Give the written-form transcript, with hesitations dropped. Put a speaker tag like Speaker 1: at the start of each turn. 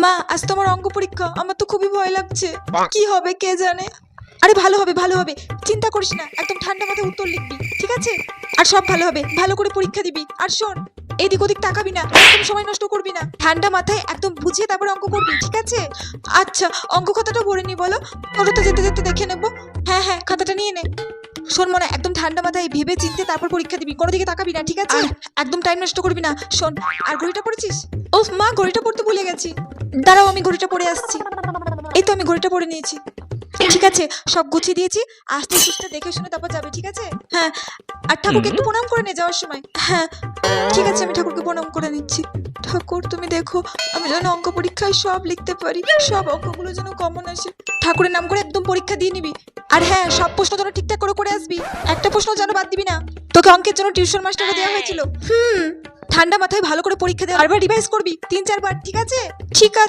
Speaker 1: মা, আজ তোমার অঙ্ক পরীক্ষা, আমার তো খুবই ভয় লাগছে। কি হবে কে জানে। আরে ভালো হবে, ভালো হবে, চিন্তা করিস না, একদম ঠান্ডা মাথায় উত্তর লিখবি, ঠিক আছে? আর সব ভালো হবে, ভালো করে পরীক্ষা দিবি। আর শোন, এদিক ওদিক তাকাবি না, একদম সময় নষ্ট করবি না, ঠান্ডা মাথায় একদম বুঝিয়ে তারপর অঙ্ক করবি, ঠিক আছে? আচ্ছা, অঙ্ক খাতাটা ভরে নি বলো, ওটা যেতে যেতে দেখে নেবো। হ্যাঁ হ্যাঁ, খাতাটা নিয়ে নে। শোন মনে, একদম ঠান্ডা মাথায় ভেবে চিন্তে তারপর পরীক্ষা দিবি, কোনো দিকে তাকাবি না, ঠিক আছে? একদম টাইম নষ্ট করবি না। শোন, আর ঘড়িটা পড়েছিস? ও মা, ঘড়িটা পড়তে ভুলে গেছি। দাঁড়াও, আমি ঘড়িটা পরে আসছি। এই তো আমি ঘড়িটা পরে নিয়েছি। ঠিক আছে, সব গুছিয়ে দিয়েছি, আস্তে সুস্তে দেখে শুনে তারপর যাবে, ঠিক আছে? হ্যাঁ, আর ঠাকুরকে একটু প্রণাম করে নে যাওয়ার সময়। হ্যাঁ ঠিক আছে, আমি ঠাকুরকে প্রণাম করে নিচ্ছি। ঠাকুর তুমি দেখো, আমি যেন অঙ্ক পরীক্ষায় সব লিখতে পারি, সব অঙ্কগুলো যেন কমন আসে। ঠাকুরের নাম করে একদম পরীক্ষা দিয়ে নিবি। আর হ্যাঁ, সব প্রশ্ন যেন ঠিকঠাক করে করে আসবি, একটা প্রশ্ন যেন বাদ দিবি না। তোকে অঙ্কের জন্য টিউশন মাস্টারও দেওয়া হয়েছিল। ঠান্ডা মাথায় ভালো করে পরীক্ষা দে, বারবার রিভাইজ করবি 3-4 বার, ঠিক আছে? ঠিক আছে।